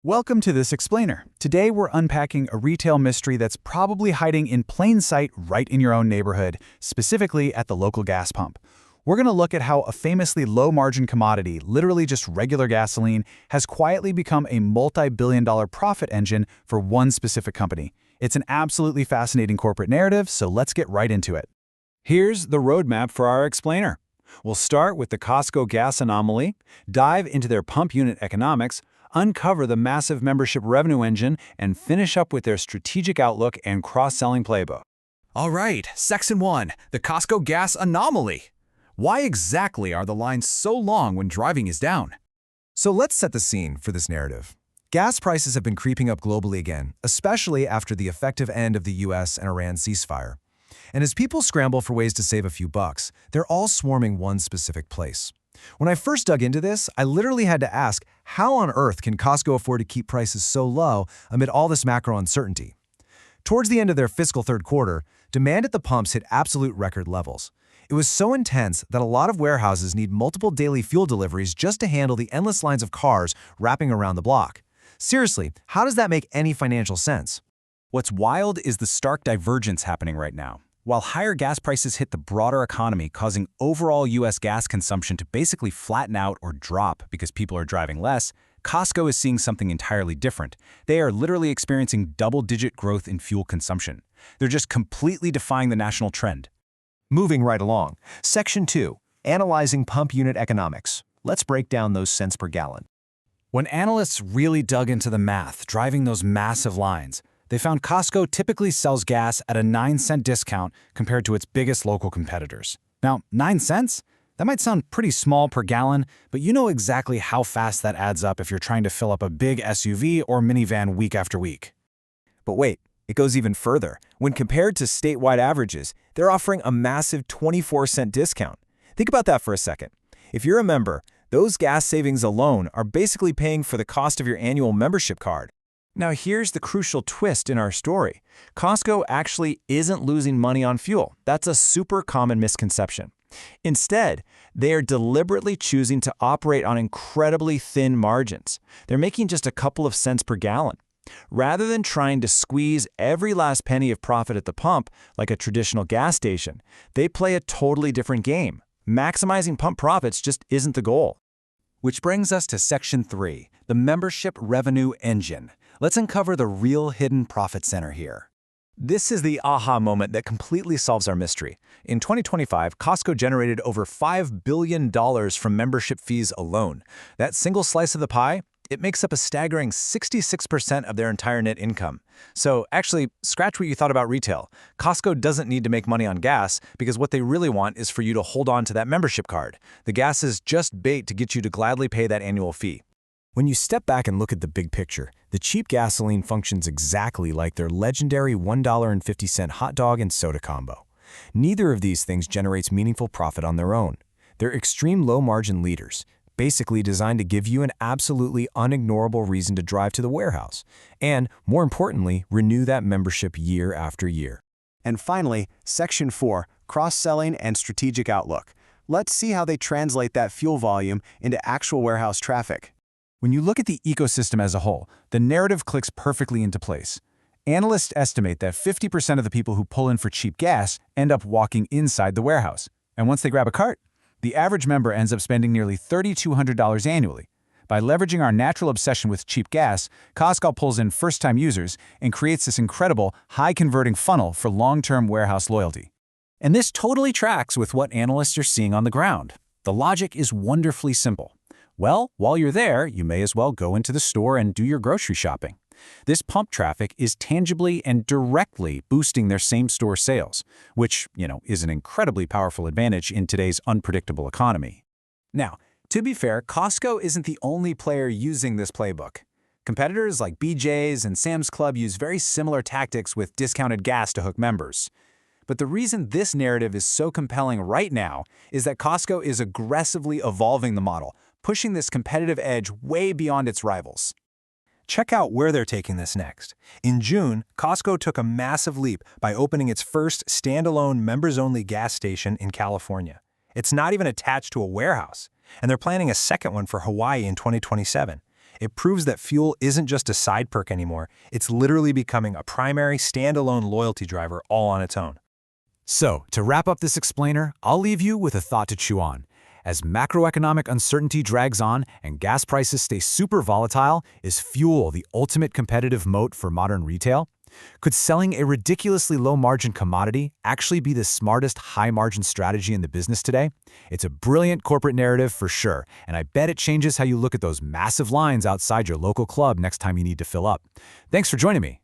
Welcome to this explainer. Today we're unpacking a retail mystery that's probably hiding in plain sight right in your own neighborhood, specifically at the local gas pump. We're going to look at how a famously low-margin commodity, literally just regular gasoline, has quietly become a multi-billion-dollar profit engine for one specific company. It's an absolutely fascinating corporate narrative, so let's get right into it. Here's the roadmap for our explainer. We'll start with the Costco gas anomaly, dive into their pump unit economics, uncover the massive membership revenue engine, and finish up with their strategic outlook and cross-selling playbook. All right, Section 1, the Costco gas anomaly. Why exactly are the lines so long when driving is down? So let's set the scene for this narrative. Gas prices have been creeping up globally again, especially after the effective end of the US and Iran ceasefire. And as people scramble for ways to save a few bucks, they're all swarming one specific place. When I first dug into this, I literally had to ask, how on earth can Costco afford to keep prices so low amid all this macro uncertainty? Towards the end of their fiscal third quarter, demand at the pumps hit absolute record levels. It was so intense that a lot of warehouses need multiple daily fuel deliveries just to handle the endless lines of cars wrapping around the block. Seriously, how does that make any financial sense? What's wild is the stark divergence happening right now. While higher gas prices hit the broader economy, causing overall U.S. gas consumption to basically flatten out or drop because people are driving less, Costco is seeing something entirely different. They are literally experiencing double-digit growth in fuel consumption. They're just completely defying the national trend. Moving right along. Section 2, analyzing pump unit economics. Let's break down those cents per gallon. When analysts really dug into the math driving those massive lines, they found Costco typically sells gas at a 9-cent discount compared to its biggest local competitors. Now, 9 cents? That might sound pretty small per gallon, but you know exactly how fast that adds up if you're trying to fill up a big SUV or minivan week after week. But wait, it goes even further. When compared to statewide averages, they're offering a massive 24-cent discount. Think about that for a second. If you're a member, those gas savings alone are basically paying for the cost of your annual membership card. Now here's the crucial twist in our story. Costco actually isn't losing money on fuel. That's a super common misconception. Instead, they are deliberately choosing to operate on incredibly thin margins. They're making just a couple of cents per gallon. Rather than trying to squeeze every last penny of profit at the pump like a traditional gas station, they play a totally different game. Maximizing pump profits just isn't the goal. Which brings us to Section 3, the membership revenue engine. Let's uncover the real hidden profit center here. This is the aha moment that completely solves our mystery. In 2025, Costco generated over $5 billion from membership fees alone. That single slice of the pie, it makes up a staggering 66% of their entire net income. So actually, scratch what you thought about retail. Costco doesn't need to make money on gas because what they really want is for you to hold on to that membership card. The gas is just bait to get you to gladly pay that annual fee. When you step back and look at the big picture, the cheap gasoline functions exactly like their legendary $1.50 hot dog and soda combo. Neither of these things generates meaningful profit on their own. They're extreme low-margin leaders, basically designed to give you an absolutely unignorable reason to drive to the warehouse, and, more importantly, renew that membership year after year. And finally, Section 4, cross-selling and strategic outlook. Let's see how they translate that fuel volume into actual warehouse traffic. When you look at the ecosystem as a whole, the narrative clicks perfectly into place. Analysts estimate that 50% of the people who pull in for cheap gas end up walking inside the warehouse. And once they grab a cart, the average member ends up spending nearly $3,200 annually. By leveraging our natural obsession with cheap gas, Costco pulls in first-time users and creates this incredible, high-converting funnel for long-term warehouse loyalty. And this totally tracks with what analysts are seeing on the ground. The logic is wonderfully simple. Well, while you're there, you may as well go into the store and do your grocery shopping. This pump traffic is tangibly and directly boosting their same-store sales, which, is an incredibly powerful advantage in today's unpredictable economy. Now, to be fair, Costco isn't the only player using this playbook. Competitors like BJ's and Sam's Club use very similar tactics with discounted gas to hook members. But the reason this narrative is so compelling right now is that Costco is aggressively evolving the model, pushing this competitive edge way beyond its rivals. Check out where they're taking this next. In June, Costco took a massive leap by opening its first standalone members-only gas station in California. It's not even attached to a warehouse, and they're planning a second one for Hawaii in 2027. It proves that fuel isn't just a side perk anymore. It's literally becoming a primary, standalone loyalty driver all on its own. So, to wrap up this explainer, I'll leave you with a thought to chew on. As macroeconomic uncertainty drags on and gas prices stay super volatile, is fuel the ultimate competitive moat for modern retail? Could selling a ridiculously low-margin commodity actually be the smartest high-margin strategy in the business today? It's a brilliant corporate narrative for sure, and I bet it changes how you look at those massive lines outside your local club next time you need to fill up. Thanks for joining me.